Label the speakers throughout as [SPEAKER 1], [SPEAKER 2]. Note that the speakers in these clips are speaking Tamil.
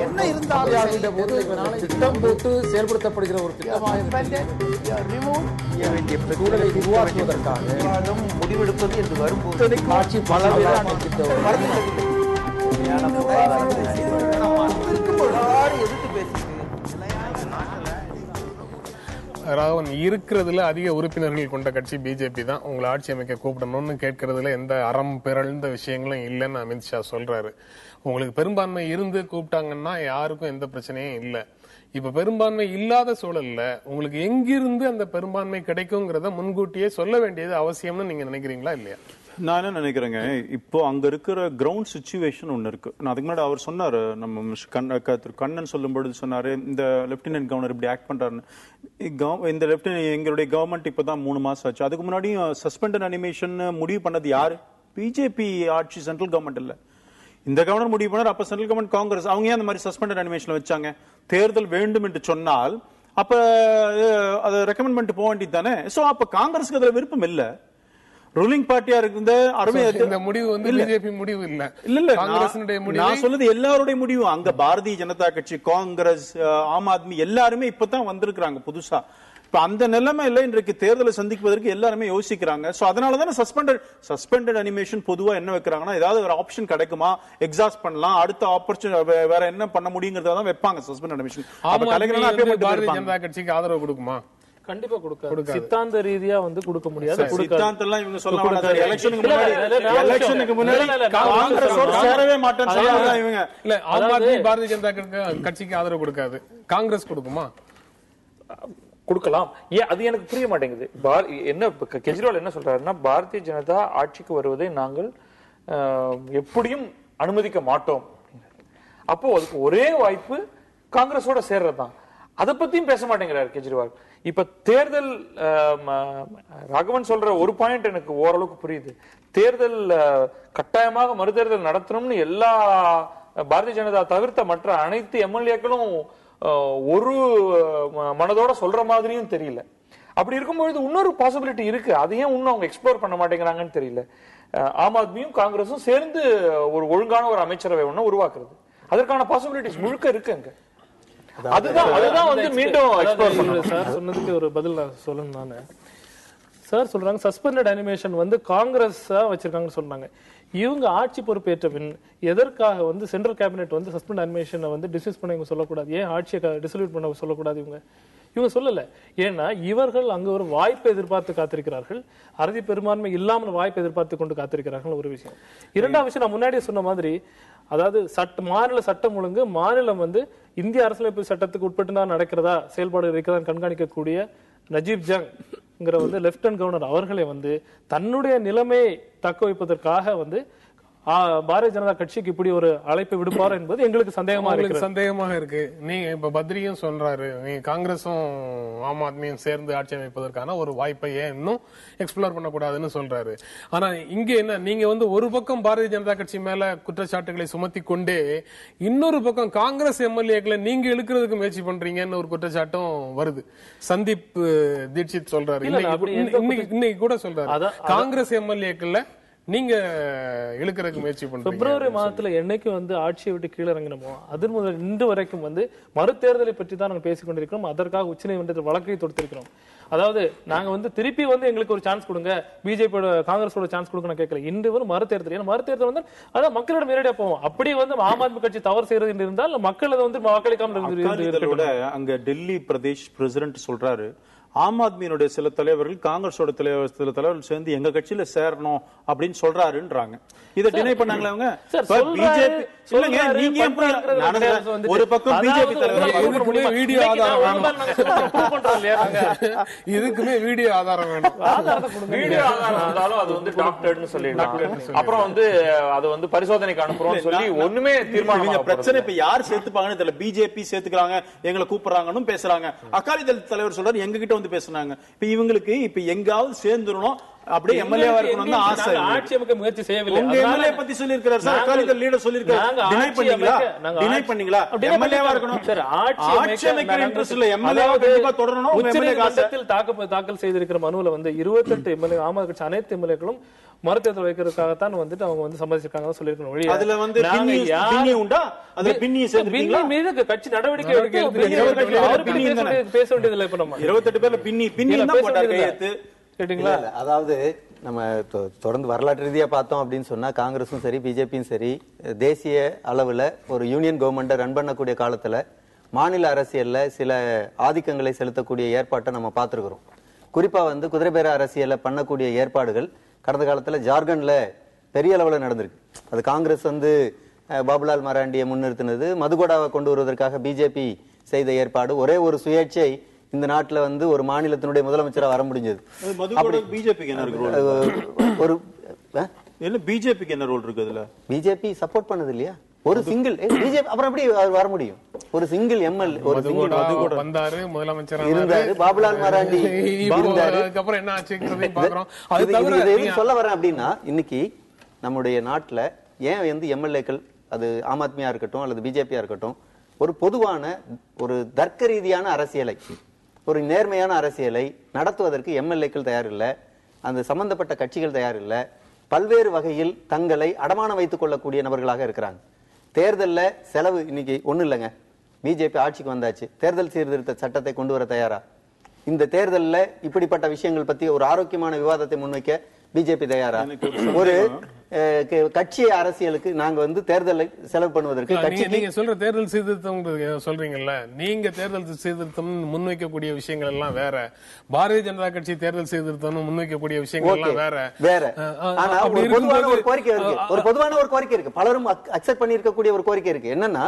[SPEAKER 1] என்ன இருந்தாலும்
[SPEAKER 2] திட்டம் போட்டு செயல்படுத்தப்படுகிற ஒரு திட்டமாக சூழலை உருவாக்குவதற்காக
[SPEAKER 1] முடிவெடுப்பது என்று வரும்போது
[SPEAKER 2] ஆட்சி பல
[SPEAKER 1] எதிர்த்து பேசுது.
[SPEAKER 3] ராகவன், இருக்கிறதுல அதிக உறுப்பினர்கள் கொண்ட கட்சி பிஜேபி தான். உங்களை ஆட்சி அமைக்க கூப்பிடணும்னு கேட்கறதுல எந்த அறம் பிறழ்ந்த விஷயங்களும் இல்லைன்னு அமித்ஷா சொல்றாரு. உங்களுக்கு பெரும்பான்மை இருந்து கூப்பிட்டாங்கன்னா யாருக்கும் எந்த பிரச்சனையும் இல்லை. இப்ப பெரும்பான்மை இல்லாத சூழல்ல உங்களுக்கு எங்கிருந்து அந்த பெரும்பான்மை கிடைக்குங்கிறத முன்கூட்டியே சொல்ல வேண்டியது அவசியம்னு நீங்க நினைக்கிறீங்களா இல்லையா?
[SPEAKER 4] நான் என்ன நினைக்கிறேங்க, இப்போ அங்க இருக்கிற கிரவுண்ட் சிச்சுவேஷன் ஒண்ணு இருக்கு. நான் அதுக்கு முன்னாடி அவர் சொன்னாரு, நம்ம கண்ணன் சொல்லும் பொழுது சொன்னாரு, இந்த லெப்டினன்ட் கவர்னர் இப்படி ஆக்ட் பண்றாருன்னு. இந்த லெப்டினன்ட் எங்களுடைய கவர்மெண்ட் இப்பதான் 3 மாசம் ஆச்சு. அதுக்கு முன்னாடியும் சஸ்பெண்டட் அனிமேஷன் முடிவு பண்ணது யாரு? பிஜேபி ஆட்சி, சென்ட்ரல் கவர்மெண்ட் இல்ல. இந்த கவர்னர் முடிவு பண்ணார். அப்ப சென்ட்ரல் கவர்மெண்ட் காங்கிரஸ், அவங்க ஏன் அந்த மாதிரி சஸ்பெண்டட் அனிமேஷன் வச்சாங்க? தேர்தல் வேண்டும் என்று சொன்னால் அப்ப அதை ரெக்கமெண்ட் பண்ணிட்டு போக வேண்டியது தானே. சோ அப்ப காங்கிரஸ்க்கு அதுல விருப்பம் இல்ல. ரூலிங் பார்ட்டியா இருந்த
[SPEAKER 3] இந்த முடிவு வந்து பிஜேபி முடிவு இல்ல.
[SPEAKER 4] இல்ல காங்கிரஸினுடைய முடிவு. நான் சொல்றது எல்லாருடைய முடிவு. அங்க பாரதிய ஜனதா கட்சி, காங்கிரஸ், ஆம் ஆத்மி எல்லாருமே இப்பதான் வந்திருக்காங்க புதுசா. இப்ப அந்த நிலைமையில இன்றைக்கு தேர்தலை சந்திப்பதற்கு எல்லாருமே யோசிக்கிறாங்க. சோ அதனாலதானே சஸ்பெண்டட் அனிமேஷன் பொதுவா என்ன வைக்கிறாங்கன்னா, ஏதாவது ஒரு ஆப்ஷன் கிடைக்குமா, எக்ஸாஸ்ட் பண்ணலாம், அடுத்த ஆப்பர்ச்சுனிட்டி வேற என்ன பண்ண முடியுங்கிறதான் வைப்பாங்க சஸ்பெண்டட் அனிமேஷன்.
[SPEAKER 3] பாரதிய ஜனதா கட்சிக்கு ஆதரவு கொடுக்குமா?
[SPEAKER 5] கண்டிப்பா கொடுக்க சித்தாந்த ரீதியா வந்து கொடுக்க முடியாது.
[SPEAKER 4] சித்தாந்தம் எல்லாம் இவங்க சொல்ல மாட்டாங்க. எலெக்ஷனுக்கு முன்னாடி காங்கிரஸோட சேரவே மாட்டேன்னு சொல்றாங்க இவங்க.
[SPEAKER 3] இல்ல, ஆம் ஆத்மி பாரதிய ஜனதா கட்சிக்கு ஆதரவு கொடுக்காது, காங்கிரஸ் கொடுக்குமா?
[SPEAKER 5] கொடுக்கலாம். ஏன் அது எனக்கு புரிய மாட்டேங்குது. என்ன கெஜ்ரிவால் என்ன சொல்றாருன்னா, பாரதிய ஜனதா ஆட்சிக்கு வருவதை நாங்கள் எப்படியும் அனுமதிக்க மாட்டோம். அப்போ அதுக்கு ஒரே வாய்ப்பு காங்கிரஸோட சேர்றதுதான். அதை பத்தியும் பேச மாட்டேங்கிறார் கெஜ்ரிவால். இப்ப தேர்தல், ராகவன் சொல்ற ஒரு பாயிண்ட் எனக்கு ஓரளவுக்கு புரியுது. தேர்தல் கட்டாயமாக மறுதேர்தல் நடத்தணும்னு எல்லா பாரதிய ஜனதா தவிர்த்த மற்ற அனைத்து எம்எல்ஏக்களும் ஒரு மனதோட சொல்ற மாதிரியும் தெரியல. அப்படி இருக்கும்பொழுது இன்னொரு பாசிபிலிட்டி இருக்கு. அதையும் இன்னும் அவங்க எக்ஸ்ப்ளோர் பண்ண மாட்டேங்கிறாங்கன்னு தெரியல. ஆம் ஆத்மியும் காங்கிரஸும் சேர்ந்து ஒரு ஒழுங்கான ஒரு அமைச்சரவை ஒண்ணு உருவாக்குறது, அதற்கான பாசிபிலிட்டிஸ் முழுக்க இருக்கு அங்க. அதுதான் வந்து மீண்டும் எக்ஸ்ப்ளோர் பண்ணணும்.
[SPEAKER 6] சார் சொன்னதுக்கு ஒரு பதில் நான் சொல்லணும். நானு சார் சொல்றாங்க சஸ்பெண்டட் அனிமேஷன் வந்து காங்கிரஸ் வச்சிருக்காங்கன்னு சொன்னாங்க. இவங்க ஆட்சி பொறுப்பேற்ற பின் எதற்காக வந்து சென்ட்ரல் கேபினெட் வந்து சஸ்பெண்ட் அனிமேஷனை வந்து டிஸ்மிஸ் பண்ண இவங்க சொல்லக்கூடாது? ஏன் ஆட்சியை டிசல்யூட் பண்ண சொல்லக்கூடாது? இவங்க சொல்லல. ஏன்னா இவர்கள் அங்க ஒரு வாய்ப்பை எதிர்பார்த்து காத்திருக்கிறார்கள். அறுதி பெரும்பான்மை இல்லாமல் வாய்ப்பை எதிர்பார்த்து கொண்டு காத்திருக்கிறார்கள். ஒரு விஷயம். இரண்டாவது விஷயம், நான் முன்னாடியே சொன்ன மாதிரி, அதாவது மாநில சட்டம் ஒழுங்கு, மாநிலம் வந்து இந்திய அரசியலமைப்பு சட்டத்துக்கு உட்பட்டு தான் நடக்கிறதா, செயல்பாடு இருக்கிறதா கண்காணிக்கக்கூடிய நஜீப் ஜங் வந்து லெப்டினன்ட் கவர்னர் அவர்களை வந்து தன்னுடைய நிலைமையை தக்க வைப்பதற்காக வந்து பாரதிய ஜனதா கட்சிக்கு இப்படி ஒரு அழைப்பு விடுப்பார் என்பது எங்களுக்கு
[SPEAKER 3] சந்தேகமாக இருக்கு. நீங்க இப்ப பத்ரியும் சொல்றாரு, நீங்க காங்கிரஸும் ஆம் ஆத்மியும் சேர்ந்து ஆட்சி அமைப்பதற்கான ஒரு வாய்ப்பை ஏன் இன்னும் எக்ஸ்ப்ளோர் பண்ணக்கூடாதுன்னு சொல்றாரு. ஆனா இங்க என்ன, நீங்க வந்து ஒரு பக்கம் பாரதிய ஜனதா கட்சி மேல குற்றச்சாட்டுகளை சுமத்தி கொண்டே இன்னொரு பக்கம் காங்கிரஸ் எம்எல்ஏக்களை நீங்க இழுக்கிறதுக்கு முயற்சி பண்றீங்கன்னு ஒரு குற்றச்சாட்டும் வருது. சந்தீப் தீட்சித் சொல்றாரு, இன்னைக்கு கூட சொல்றாரு, காங்கிரஸ் எம்எல்ஏக்களை நீங்க இழுக்கிறதுக்கு முயற்சி பண்றீங்க.
[SPEAKER 6] பிப்ரவரி மாதத்துல என்னைக்கு வந்து ஆட்சியை விட்டு கீழே இறங்கினமோ அது முதல் இன்று வரைக்கும் வந்து மறுதேர்தலை பற்றி தான் நாங்கள் பேசிக் கொண்டிருக்கிறோம். அதற்காக உச்சநீதிமன்றத்தில் வழக்கை தொடுத்திருக்கிறோம். அதாவது நாங்க வந்து திருப்பி வந்து எங்களுக்கு ஒரு சான்ஸ் கொடுங்க, பிஜேபியோட காங்கிரஸோட சான்ஸ் கொடுக்க நான் கேட்கல. இன்று வரும் மறுதேர்தல், ஏன்னா மறுதேர்தல் வந்து அதான் மக்களிடம் நேரடியா போவோம். அப்படி வந்து ஆம் ஆத்மி கட்சி தவறு செய்யறது இருந்தால் மக்கள் அதை வந்து வாக்களிக்காம.
[SPEAKER 4] அங்க டெல்லி பிரதேஷ் பிரசிடென்ட் சொல்றாரு, ஆம் ஆத்மியினுடைய சில தலைவர்கள் காங்கிரஸோட சில தலைவர்கள் சேர்ந்து எங்க கட்சியில சேரணும் அப்படின்னு சொல்றாருன்றாங்க. இதை டினை பண்ணாங்களா அவங்க? பிஜேபி இல்லங்க, நீங்க ஒரு பக்கம் பிஜேபி தலைவர்
[SPEAKER 3] வீடியோ ஆதாரம் வேணும், இதுக்குமே வீடியோ ஆதாரம் வேணும்.
[SPEAKER 5] வீடியோ ஆதாரம் இருந்தாலும் அது வந்து டாக்டர்னு சொல்லிடலாம். அப்புறம் வந்து அது வந்து பரிசோதனைக்கு அனுப்புறோம்னு சொல்லி ஒண்ணுமே தீர்மானம்.
[SPEAKER 4] பிரச்சனை இப்ப யார் சேர்த்துப்பாங்கன்னு தெரியல. பிஜேபி சேர்த்துக்கிறாங்க, எங்களை கூப்பிடுறாங்கன்னு பேசுறாங்க. அகாலி தள் தலைவர் சொல்றாரு எங்க கிட்ட வந்து பேசுனாங்க. இப்ப இவங்களுக்கு இப்ப எங்காவது சேர்ந்துடணும், அப்படியே எம்எல்ஏவா இருக்கணும்னு தான் ஆசை.
[SPEAKER 6] ஆட்சி அமைக்க முயற்சி செய்யவில்லை.
[SPEAKER 4] உங்க எம்எல்ஏ பத்தி சொல்லிருக்காரு சார், அகாலிதள் லீடர் சொல்லிருக்காரு. டினை பண்ணீங்களா எம்எல்ஏவா இருக்கணும்
[SPEAKER 6] சார்?
[SPEAKER 4] ஆட்சி அமைக்கிற இன்ட்ரெஸ்ட் இல்ல, எம்எல்ஏவா கண்டிப்பா தொடரணும்.
[SPEAKER 6] உச்சநீதிமன்றத்தில் தாக்கல் செய்திருக்கிற மனுவுல வந்து 28 எம்எல்ஏ ஆம் ஆத்மி கட்சி அனைத்து எம்எல்ஏக்களும் மறுதேர்தல் வைக்கிறதுக்காகத்தான் வந்துட்டு அவங்க வந்து சம்மதிச்சிருக்காங்க சொல்லிருக்கணும். ஒழிய
[SPEAKER 4] அதுல வந்து பின்னி உண்டா? அதுல பின்னி சேர்த்துட்டீங்களா?
[SPEAKER 6] மீது கட்சி நடவடிக்கை எடுத்து பேச வேண்டியதில்லை. இப்ப நம்ம
[SPEAKER 4] 28 பேர்ல பின்னி தான் போட்டாரு கையெழுத்து.
[SPEAKER 6] கேட்டீங்களா?
[SPEAKER 7] அதாவது நம்ம தொடர்ந்து வரலாற்று ரீதியா பார்த்தோம் அப்படின்னு சொன்னா காங்கிரஸும் சரி பிஜேபியும் சரி தேசிய அளவுல ஒரு யூனியன் கவர்மெண்ட்டை ரன் பண்ணக்கூடிய காலத்துல மாநில அரசியல்ல சில ஆதிக்கங்களை செலுத்தக்கூடிய ஏற்பாட்டை நம்ம பார்த்திருக்கிறோம். குறிப்பா வந்து குதிரைபேர அரசியல பண்ணக்கூடிய ஏற்பாடுகள் கடந்த காலத்துல ஜார்க்கண்ட்ல பெரிய அளவுல நடந்திருக்கு. அது காங்கிரஸ் வந்து பாபுலால் மராண்டியை முன்னிறுத்தினது, மதுகோடாவை கொண்டு வருவதற்காக பிஜேபி செய்த ஏற்பாடு, ஒரே ஒரு சுயேட்சை இந்த நாட்டுல வந்து ஒரு மாநிலத்தினுடைய முதலமைச்சரா வர முடிஞ்சது.
[SPEAKER 4] பிஜேபிக்கு என்ன
[SPEAKER 7] ஒரு
[SPEAKER 4] பிஜேபிக்கு என்ன ரோல் இருக்கு அதுல?
[SPEAKER 7] பிஜேபி சப்போர்ட் பண்ணது இல்லையா? ஒரு சிங்கிள் பிஜேபி அப்புறம் எப்படி வர முடியும்? ஒரு சிங்கிள் எம்எல்ஏ ஒரு சிங்கிள்
[SPEAKER 3] வந்தாரு, முதலமைச்சர்
[SPEAKER 7] இருந்தாரு, பாபுலால் மராண்டி இருந்தாரு.
[SPEAKER 3] அதுக்கப்புறம் என்ன ஆச்சுங்கிறதையும் பாக்குறோம்.
[SPEAKER 7] சொல்ல வரேன் அப்படின்னா இன்னைக்கு நம்முடைய நாட்டுல ஏன் வந்து எம்எல்ஏக்கள் அது ஆம் ஆத்மியா இருக்கட்டும் அல்லது பிஜேபியா இருக்கட்டும் ஒரு பொதுவான ஒரு தர்க்க ரீதியான அரசியலை, ஒரு நேர்மையான அரசியலை நடத்துவதற்கு எம்எல்ஏக்கள் தயார் இல்லை, அந்த சம்பந்தப்பட்ட கட்சிகள் தயார் இல்லை, பல்வேறு வகையில் தங்களை அடமானம் வைத்துக் கொள்ளக்கூடிய நபர்களாக இருக்கிறாங்க. தேர்தல்ல செலவு இன்னைக்கு ஒண்ணு இல்லைங்க, பிஜேபி ஆட்சிக்கு வந்தாச்சு, தேர்தல் சீர்திருத்த சட்டத்தை கொண்டு வர தயாரா? இந்த தேர்தல்ல இப்படிப்பட்ட விஷயங்கள் பத்தி ஒரு ஆரோக்கியமான விவாதத்தை முன்வைக்க பிஜேபி தயாரா? ஒரு கட்சி அரசியலுக்கு நாங்க வந்து தேர்தலை செலவு பண்ணுவதற்கு
[SPEAKER 3] நீங்க சொல்ற தேர்தல் சீர்திருத்தம் சொல்றீங்கல்ல, நீங்க தேர்தல் சீர்திருத்தம் முன்வைக்கக்கூடிய விஷயங்கள் எல்லாம் வேற, பாரதிய ஜனதா கட்சி தேர்தல் சீர்திருத்தம் முன்வைக்கக்கூடிய விஷயங்கள் எல்லாம் வேற
[SPEAKER 7] வேற. ஆனா ஒரு பொதுவான ஒரு கோரிக்கை இருக்கு, ஒரு பொதுவான ஒரு கோரிக்கை இருக்கு, பலரும் அக்செப்ட் பண்ணி இருக்கக்கூடிய ஒரு கோரிக்கை இருக்கு. என்னன்னா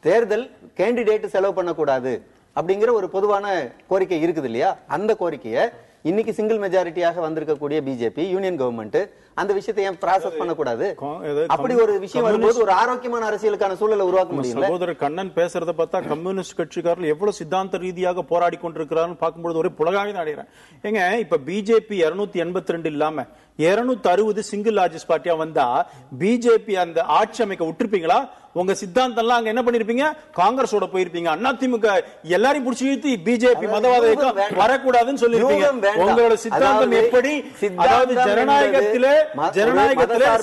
[SPEAKER 7] தேர்தல் கேண்டிடேட் செலவு பண்ணக்கூடாது அப்படிங்கிற ஒரு பொதுவான கோரிக்கை இருக்குது இல்லையா? அந்த கோரிக்கையை இன்னைக்கு சிங்கிள் மெஜாரிட்டியாக வந்திருக்கக்கூடிய பிஜேபி யூனியன் கவர்மெண்ட் அந்த விஷயத்தை ஏன் ப்ராசஸ் பண்ணக்கூடாது? அப்படி ஒரு விஷயம் வரும்போது ஒரு ஆரோக்கியமான அரசியலுக்கான சூழலை உருவாக்க முடியும்.
[SPEAKER 4] சகோதரர் கண்ணன் பேசுறத பார்த்தா கம்யூனிஸ்ட் கட்சிக்காரர்கள் எவ்வளவு சித்தாந்த ரீதியாக போராடி கொண்டிருக்கிறார்கள் பார்க்கும்போது ஒரே புலகாக தான் அடைகிறேன். ஏங்க இப்ப பிஜேபி 282 இல்லாம 260 சிங்கிள் லார்ஜஸ்ட் பார்ட்டியா வந்தா பிஜேபி அந்த ஆட்சி அமைக்க விட்டுருப்பீங்களா? உங்க சித்தாந்தம் எல்லாம் அங்க என்ன பண்ணிருப்பீங்க? காங்கிரஸோட போயிருப்பீங்க. அதிமுக எல்லாரையும் புடிச்சு இழுத்து பிஜேபி மதவாத இயக்கம் வரக்கூடாதுன்னு சொல்லிருப்பீங்க. உங்களோட சித்தாந்தம் எப்படி? அதாவது ஜனநாயகத்திலே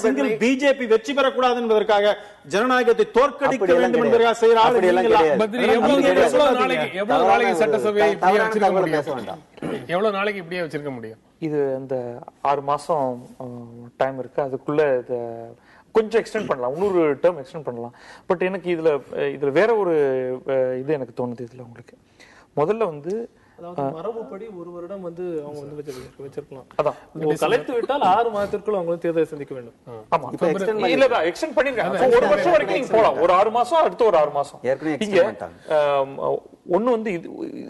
[SPEAKER 4] சிங்கிள் பிஜேபி வெற்றி பெறக்கூடாது என்பதற்காக, ஜனநாயகத்தை தோற்கடிக்க வேண்டும் என்பதற்காக செய்யற ஆள் இல்லைங்களா?
[SPEAKER 3] எவ்வளவு நாளைக்கு சட்டசபையை இப்படியே வச்சிருக்க முடியும்? எவ்வளவு நாளைக்கு இப்படியே வச்சிருக்க முடியும்?
[SPEAKER 5] இது அந்த 6 மாசம் டைம் இருக்கு, அதுக்குள்ள கொஞ்சம் எக்ஸ்டெண்ட் பண்ணலாம், இன்னொரு டேர்ம் எக்ஸ்டெண்ட் பண்ணலாம். பட் எனக்கு இதுல வேற ஒரு இது எனக்கு தோணுது. இதுல உங்களுக்கு முதல்ல வந்து
[SPEAKER 6] மரபுப்படி 1 வருடம் வந்து அவங்க வந்து வச்சிருக்கலாம். அதான் கலைத்து விட்டால் 6 மாதத்திற்குள் அவங்க தேர்தலை சந்திக்க வேண்டும்.
[SPEAKER 5] ஆமா, இல்ல எக்ஸ்டெண்ட் பண்ணிருக்காங்க. 1 வருஷம் வரைக்கும் நீங்க போலாம். ஒரு 6 மாசம், அடுத்து ஒரு 6 மாசம். இங்க ஒண்ணு வந்து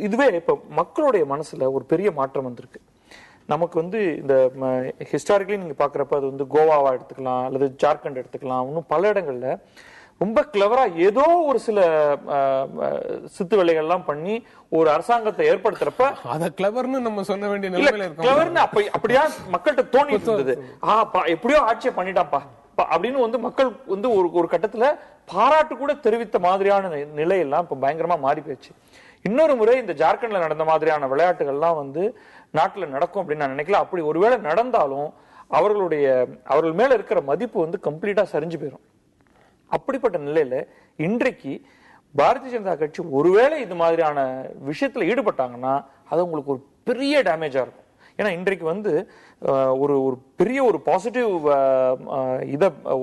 [SPEAKER 5] இதுவே இப்ப மக்களுடைய மனசுல ஒரு பெரிய மாற்றம் வந்திருக்கு. நமக்கு வந்து இந்த ஹிஸ்டாரிக்கலி நீங்க பாக்குறப்ப அது வந்து கோவாவா எடுத்துக்கலாம் அல்லது ஜார்க்கண்ட் எடுத்துக்கலாம், இன்னும் பல இடங்கள்ல ரொம்ப கிளவரா ஏதோ ஒரு சில சித்து வேலைகள்லாம் பண்ணி ஒரு அரசாங்கத்தை ஏற்படுத்துறப்ப
[SPEAKER 3] அத கிளவர்னு நம்ம சொல்ல வேண்டிய நிலைமையில இருக்கோம்.
[SPEAKER 5] கிளவர்னு அப்படியா மக்கள்கிட்ட தோணிட்டு இருந்தது. எப்படியோ ஆட்சியை பண்ணிட்டாப்பா அப்படின்னு வந்து மக்கள் வந்து ஒரு கட்டத்துல பாராட்டு கூட தெரிவித்த மாதிரியான நிலையெல்லாம் இப்ப பயங்கரமா மாறி போயிடுச்சு. இன்னொரு முறை இந்த ஜார்க்கண்ட்ல நடந்த மாதிரியான விளையாட்டுகள்லாம் வந்து நாட்டுல நடக்கும் அப்படின்னு நான் நினைக்கல. அப்படி ஒருவேளை நடந்தாலும் அவர்கள் மேல இருக்கிற மதிப்பு வந்து கம்ப்ளீட்டா சரிஞ்சு போயிடும். அப்படிப்பட்ட நிலையில இன்றைக்கு பாரதிய ஜனதா கட்சி ஒருவேளை இது மாதிரியான விஷயத்துல ஈடுபட்டாங்கன்னா அது உங்களுக்கு ஒரு பெரிய டேமேஜா இருக்கும். ஏன்னா இன்றைக்கு வந்து ஒரு பெரிய ஒரு பாசிட்டிவ்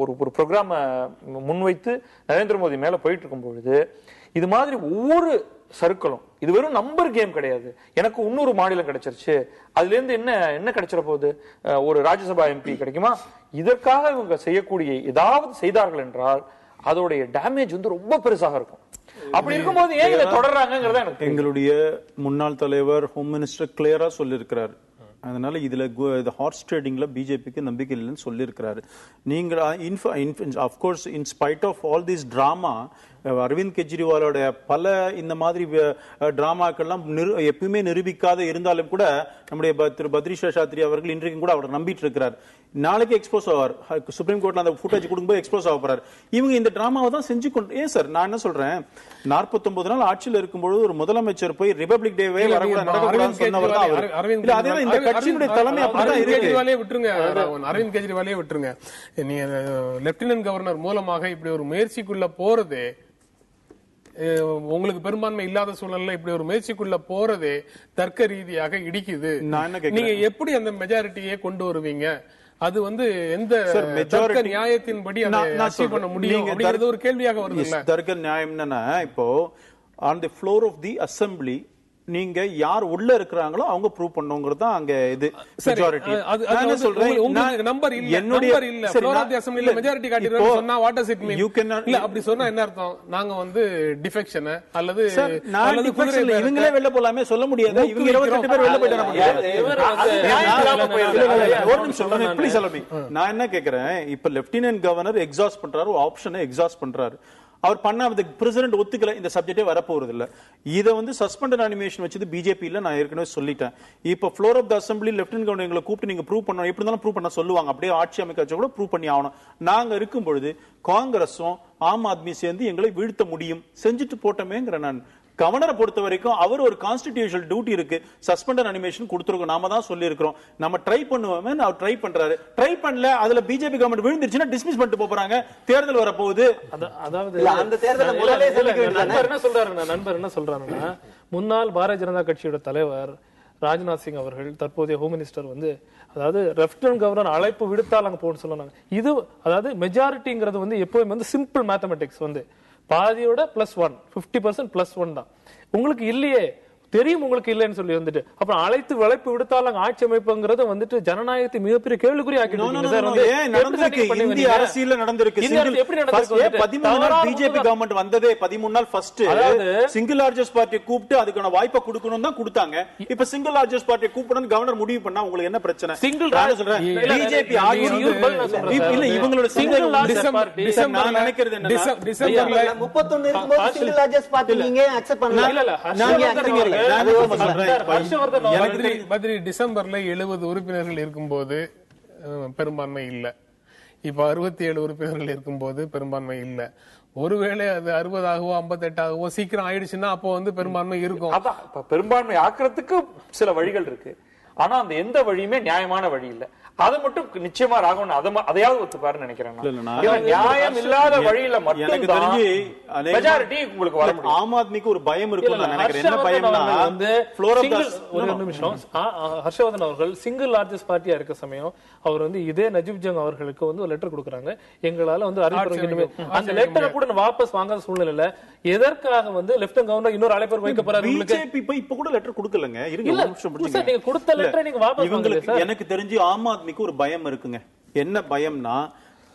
[SPEAKER 5] ஒரு ப்ரோக்ராம முன்வைத்து நரேந்திர மோடி மேல போயிட்டு இருக்கும் பொழுது இது மாதிரி ஒவ்வொரு சர்க்கிளும் இது வெறும் நம்பர் கேம் கிடையாது. எனக்கு இன்னொரு மாநிலம் கிடைச்சிருச்சு, அதுல இருந்து என்ன கிடைச்சிட போகுது? ஒரு ராஜ்யசபா எம்பி கிடைக்குமா? இதற்காக இவங்க செய்யக்கூடிய ஏதாவது செய்தார்கள் என்றால் அதோடைய டேமேஜ் வந்து ரொம்ப பெருசாக இருக்கும். அப்படி இருக்கும்போது ஏன் இதை தொடர்றாங்கிறத எனக்கு
[SPEAKER 4] எங்களுடைய முன்னாள் தலைவர் ஹோம் மினிஸ்டர் கிளியரா சொல்லியிருக்கிறார். அதனால இதுல ஹார்ஸ் ட்ரேடிங்ல பிஜேபிக்கு நம்பிக்கை இல்லைன்னு சொல்லியிருக்கிறாரு. நீங்க of course in spite of all this drama Arvind கெஜ்ரிவாலோட பல இந்த மாதிரி டிராமாக்கள்லாம் எப்பயுமே நிரூபிக்காத இருந்தாலும் கூட நம்முடைய திரு பத்ரி சேஷாத்ரி அவர்கள் இன்றைக்கும் கூட அவர் நம்பிட்டு இருக்கிறார். நாளைக்கு எக்ஸ்போஸ் ஆவார். சுப்ரீம் கோர்ட்ல அந்த ஃபுட்டேஜ் கொடுக்கும்போது எக்ஸ்போஸ் ஆக போறாரு. இவங்க இந்த டிராமாவை தான் செஞ்சு கொண்டு ஏன் சார் நான் என்ன சொல்றேன், 49 நாள் ஆட்சியில் இருக்கும்போது ஒரு முதலமைச்சர் போய் ரிபப்ளிக் டேவே நடக்கக்கூடாதுன்னு சொன்னவர் தான் அவர். அதே இந்த கட்சியினுடைய தலைமை அப்படிதான் இருக்கு.
[SPEAKER 3] விட்டுருங்க அரவிந்த் கெஜ்ரிவாலே விட்டுருங்க. நீங்க லெப்டினன்ட் கவர்னர் மூலமாக இப்படி ஒரு முயற்சிக்குள்ள போறதே, உங்களுக்கு பெரும்பான்மை இல்லாத சூழல்ல இப்படி ஒரு முயற்சிக்குள்ள போறதே தர்க்க ரீதியாக இடிக்குது. நீங்க எப்படி அந்த மெஜாரிட்டியை கொண்டு வருவீங்க? அது வந்து எந்த தர்க்க நியாயத்தின்படி அதை அச்சீவ் பண்ண முடியும் அப்படிங்கிறது ஒரு கேள்வியாக வருது.
[SPEAKER 4] தர்க்க நியாயம் என்னன்னா, இப்போ on the floor of the assembly நீங்க யார் உள்ள இருக்கிறாங்களோ அவங்க ப்ரூவ் பண்ணுங்கிறது தான் அங்க இது மெஜாரிட்டி. நான் சொல்றேன் உங்களுக்கு நம்பர் இல்ல, நம்பர் இல்ல, ஃப்ளோர் ஆஃப் தி அசெம்பிளில மெஜாரிட்டி காட்டிடுறாங்க சொன்னா வாட் டஸ் இட் மீன்? இல்ல அப்படி சொன்னா என்ன அர்த்தம்? நாங்க வந்து டிஃபெக்ஷன் அல்லது இவங்களே வெளில போலாமே சொல்ல முடியாது. இவங்க 28 பேர் வெளில போயிட்டாங்க. ஒரு நிமிஷம் ப்ளீஸ் அலோ மீ. நான் என்ன கேக்குறேன், இப்ப லெப்டினன்ட் கவர்னர் எக்ஸாஸ்ட் பண்றாரு, ஆப்ஷனை எக்ஸாஸ்ட் பண்றாரு. அவர் பண்ண பிரசிடென்ட் ஒத்துக்கல, இந்த சப்ஜெக்டே வரப்போறது இல்ல. இதை வந்து சஸ்பெண்டட் அனிமேஷன் வச்சது பிஜேபி இல்ல, நான் ஏற்கனவே சொல்லிட்டேன். இப்ப floor of the assembly lieutenant governor எங்களை கூப்பிட்டு நீங்க ப்ரூவ் பண்ணணும், எப்படி இருந்தாலும் ப்ரூவ் பண்ண சொல்லுவாங்க. அப்படியே ஆட்சி அமைக்க கூட ப்ரூவ் பண்ணி ஆகணும். நாங்க இருக்கும் பொழுது காங்கிரஸும் ஆம் ஆத்மி சேர்ந்து எங்களை வீழ்த்த முடியும், செஞ்சுட்டு போட்டோமேங்கிற. நான் கவர்னரை பொறுத்த வரைக்கும் அவர் ஒரு கான்ஸ்டிடியூஷனல் டியூட்டி இருக்கு, சஸ்பெண்டட் அனிமேஷன் கொடுத்துருக்கோம். நாம தான் சொல்லி இருக்கிறோம் நம்ம ட்ரை பண்ணுவோமே, அவர் ட்ரை பண்றாரு. ட்ரை பண்ணல, அதுல பிஜேபி கவர்மெண்ட் விழுந்துருச்சுன்னா டிஸ்மிஸ் பண்ணிட்டு போறாங்க. தேர்தல் வரப்போகுது.
[SPEAKER 6] அதாவது அந்த தேர்தல் நண்பர் என்ன சொல்றாருன்னா, முன்னாள் பாரதிய ஜனதா கட்சியோட தலைவர் ராஜ்நாத் சிங் அவர்கள், தற்போதைய ஹோம் மினிஸ்டர் வந்து, அதாவது லெப்டினன்ட் கவர்னர் அழைப்பு விடுத்தால் அங்க போன்னு சொன்னாங்க. இது அதாவது மெஜாரிட்டிங்கிறது வந்து எப்பவுமே வந்து சிம்பிள் மேத்தமெட்டிக்ஸ் வந்து பாதியோட +1 50% +1 தான். உங்களுக்கு இல்லையே தெரியும், உங்களுக்கு இல்லைன்னு சொல்லி வந்துட்டு அப்புறம் அழைத்து வளைப்பு விடுத்தாலும் ஆட்சி அமைப்புங்கிறது வந்துட்டு ஜனநாயகத்தை மிகப்பெரிய கேள்விக்குறி ஆக்கிடுங்க சார்.
[SPEAKER 4] இந்திய அரசியல்ல நடந்திருக்கு.
[SPEAKER 6] எப்படி நடந்திருக்கு?
[SPEAKER 4] 13 நாள் பிஜேபி கவர்மெண்ட் வந்ததே 13 நாள் ஃபர்ஸ்ட் சிங்கிள் லார்ஜஸ்ட் பார்ட்டி கூப்பிட்டு அதுக்கான வாய்ப்பை கொடுக்கணும் தான் கொடுத்தாங்க. இப்ப சிங்கிள் லார்ஜஸ்ட் பார்ட்டி கூப்பிடணும் கவர்னர் முடிவு பண்ணா உங்களுக்கு என்ன பிரச்சனை?
[SPEAKER 6] சிங்கிள்
[SPEAKER 4] பிஜேபி இல்ல இவங்களோட சிங்கிள் லார்ஜஸ்ட் பார்ட்டி நான் நினைக்கிறது என்ன,
[SPEAKER 7] டிசம்பர்ல 31 இருக்கும்போது சிங்கிள் லார்ஜஸ்ட் பார்ட்டி நீங்க அக்செப்ட் பண்ணல.
[SPEAKER 3] இல்ல டிசம்பர்ல 70 உறுப்பினர்கள் இருக்கும்போது பெரும்பான்மை இல்ல. இப்ப 67 உறுப்பினர்கள் இருக்கும்போது பெரும்பான்மை இல்ல. ஒருவேளை அது 60ஆகவோ 58ஆகவோ சீக்கிரம் ஆயிடுச்சுன்னா அப்போ வந்து பெரும்பான்மை இருக்கும்.
[SPEAKER 5] அதான் பெரும்பான்மை ஆக்குறதுக்கு சில வழிகள் இருக்கு. ஆனா அந்த எந்த வழியுமே நியாயமான வழி இல்ல. அதை மட்டும் நிச்சயமா ராகவன் அதையாவது ஒத்துப்பாருன்னு நினைக்கிறேன். நியாயம் இல்லாத வழியில மட்டும் மெஜாரிட்டி உங்களுக்கு வர முடியும்.
[SPEAKER 4] ஆம் ஆத்மிக்கு ஒரு பயம் இருக்கும் நான் நினைக்கிறேன். என்ன பயம்னா வந்து
[SPEAKER 6] ஒரு நிமிஷம், ஹர்ஷவர்தன் அவர்கள் சிங்கிள் லார்ஜஸ்ட் பார்ட்டியா இருக்க சமயம் அவர் வந்து இதே நஜீப் ஜங் அவர்களுக்கு வந்து ஒரு லெட்டர் கொடுக்குறாங்க, எங்களால வந்து அறிவிப்பு. அந்த லெட்டரை கூட வாபஸ் வாங்காத சூழ்நிலையில எதற்காக வந்து லெப்டினன்ட் கவர்னர் இன்னொரு அழைப்பு வைக்க போறாரு?
[SPEAKER 4] பிஜேபி இப்ப கூட லெட்டர் கொடுக்கலங்க.
[SPEAKER 6] நீங்க கொடுத்த லெட்டரை நீங்க வாபஸ் வாங்குங்க.
[SPEAKER 4] எனக்கு தெரிஞ்சு ஆம் ஆத்மிக்கு ஒரு பயம் இருக்குங்க. என்ன பயம்னா,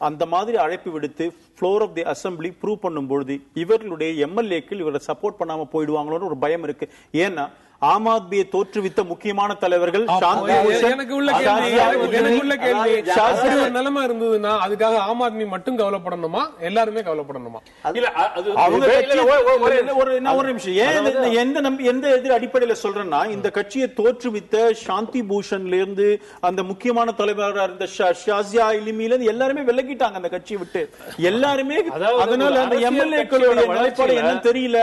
[SPEAKER 4] அந்த மாதிரி அழைப்பு விடுத்து floor of the assembly prove பண்ணும்போது இவர்களுடைய எம்எல்ஏக்கள் இவரை சப்போர்ட் பண்ணாம போயிடுவாங்களோன்னு ஒரு பயம் இருக்கு. ஏன்னா ஆம் ஆத்மியை தோற்றுவித்த முக்கியமான தலைவர்கள்
[SPEAKER 3] எனக்கு உள்ள கேள்வி, நிலைமை இருந்ததுன்னா அதுக்காக ஆம் ஆத்மி மட்டும் கவலைப்படணுமா, எல்லாருமே கவலைப்படணுமா?
[SPEAKER 4] ஒரு நிமிஷம், எந்த எதிர் அடிப்படையில சொல்றேன்னா, இந்த கட்சியை தோற்றுவித்த சாந்தி பூஷன்ல இருந்து அந்த முக்கியமான தலைவராக இருந்த ஷாசியா இலிமில இருந்து எல்லாருமே விலகிட்டாங்க அந்த கட்சியை விட்டு. எல்லாருமே அதனால அந்த எம்எல்ஏக்களுடைய நிலைப்பாடு என்னன்னு தெரியல.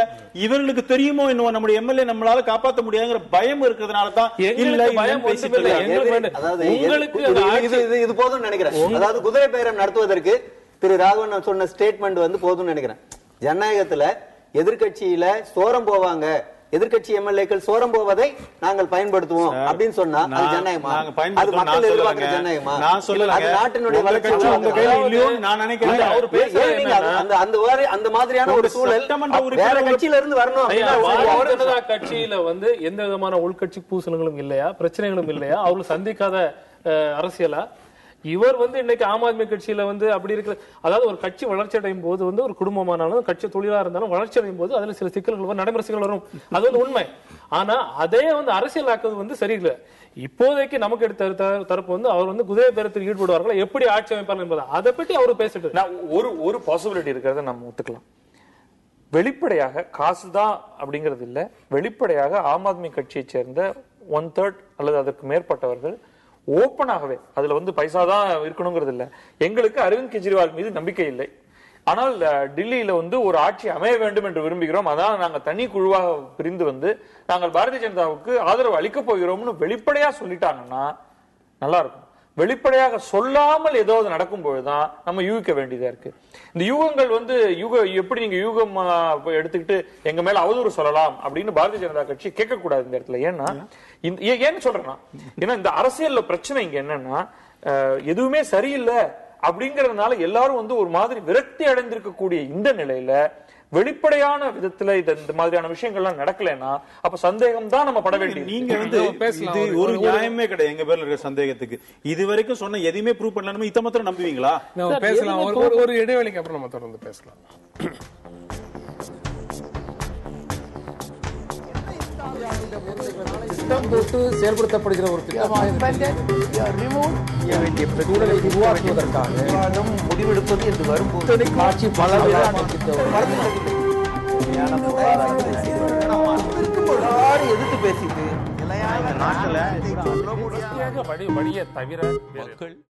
[SPEAKER 4] இவர்களுக்கு தெரியுமோ என்னவோ நம்முடைய எம்எல்ஏ நம்மளால காப்பாற்ற முடியாதுங்கிற பயம் இருக்கிறதுனால தான்
[SPEAKER 7] இது போதும் நினைக்கிறேன். அதாவது குதிரை பேரம் நடத்துவதற்கு திரு ராகவன் சொன்ன ஸ்டேட்மெண்ட் வந்து போதும் நினைக்கிறேன். ஜனநாயகத்துல எதிர்கட்சியில சோரம் போவாங்க, எதிர்கட்சி எம்எல்ஏக்கள் சோரம் போவதை நாங்கள் பயன்படுத்துவோம் அப்படின்னு சொன்னா அது ஜனநாயகமா? அது மக்கள் எதிர்பார்க்கிற ஜனநாயகமா? அது நாட்டினுடைய வளர்ச்சி உங்க கையில இல்லையோ நான் நினைக்கிறேன். அந்த மாதிரியான ஒரு சூழல் வேற கட்சியில இருந்து வரணும்.
[SPEAKER 6] கட்சியில வந்து எந்த விதமான உள்கட்சி பூசல்களும் இல்லையா, பிரச்சனைகளும் இல்லையா, அவர்கள் சந்திக்காத அரசியலா? இவர் வந்து இன்னைக்கு ஆம் ஆத்மி கட்சியில வந்து அப்படி இருக்கிற, அதாவது ஒரு கட்சி வளர்ச்சி அடையும் போது வந்து ஒரு குடும்பமானாலும் கட்சி தொழிலா இருந்தாலும் வளர்ச்சி அடையும் போது அதுல சில சிக்கல்கள் வரும், நடைமுறை சிக்கல் வரும், அது வந்து உண்மை. ஆனா அதே வந்து அரசியலாக்குவது வந்து சரியில்லை. இப்போதைக்கு நமக்கு எடுத்த தரப்பு வந்து அவர் வந்து குதிரை பேரத்தில் ஈடுபடுவார்கள், எப்படி ஆட்சி அமைப்பார்கள் என்பதை அதை பற்றி அவர் பேசிட்டு
[SPEAKER 5] ஒரு பாசிபிலிட்டி இருக்கிறத நம்ம ஒத்துக்கலாம். வெளிப்படையாக காசுதான் அப்படிங்கிறது இல்ல, வெளிப்படையாக ஆம் ஆத்மி கட்சியை சேர்ந்த 1/3 அல்லது அதற்கு மேற்பட்டவர்கள் ஓப்பனாகவே அதுல வந்து பைசாதான் இருக்கணுங்கிறது இல்ல, எங்களுக்கு அரவிந்த் கெஜ்ரிவால் மீது நம்பிக்கை இல்லை, ஆனால் டில்லியில வந்து ஒரு ஆட்சி அமைய வேண்டும் என்று விரும்புகிறோம், அதான் நாங்க தனி குழுவாக பிரிந்து வந்து நாங்கள் பாரதிய ஜனதாவுக்கு ஆதரவு அளிக்க போகிறோம்னு வெளிப்படையா சொல்லிட்டாங்கன்னா நல்லா இருக்கும். வெளிப்படையாக சொல்லாமல் ஏதாவது நடக்கும் பொழுதுதான் நம்ம யூகிக்க வேண்டியதா இருக்கு. இந்த யூகங்கள் வந்து எப்படி நீங்க யூகம் எடுத்துக்கிட்டு எங்க மேல அவதூறு சொல்லலாம் அப்படின்னு பாரதிய ஜனதா கட்சி கேட்க கூடாது இந்த இடத்துல. ஏன்னா ஏன்னு சொல்றேன்னா, ஏன்னா இந்த அரசியல்ல பிரச்சனை இங்க என்னன்னா, எதுவுமே சரியில்லை அப்படிங்கறதுனால எல்லாரும் வந்து ஒரு மாதிரி விரக்தி அடைந்திருக்கக்கூடிய இந்த நிலையில வெளிப்படையான விதத்துல இந்த மாதிரியான விஷயங்கள்லாம் நடக்கலன்னா அப்ப சந்தேகம் தான் நம்ம பட வேண்டியது.
[SPEAKER 4] நீங்க வந்து இது ஒரு நியாயமே கிடையாது எங்க பேர்ல இருக்க சந்தேகத்துக்கு. இது வரைக்கும் சொன்ன எதையுமே ப்ரூவ் பண்ணலாம இத மாத்திரம் நம்புவீங்களா?
[SPEAKER 3] நம்ம பேசலாம், ஒரு இடைவெளிக்கு அப்புறம் நம்ம தொடர்ந்து பேசலாம்.
[SPEAKER 2] திட்டம் போட்டு செயல்படுத்தப்படுகிற ஒரு திட்டமாக சூழலை உருவாக்குவதற்காக
[SPEAKER 1] விவாதம் முடிவெடுப்பது என்று வரும்போது
[SPEAKER 2] ஆட்சி பல
[SPEAKER 1] எதிர்த்து பேசிட்டு
[SPEAKER 8] வழியை தவிர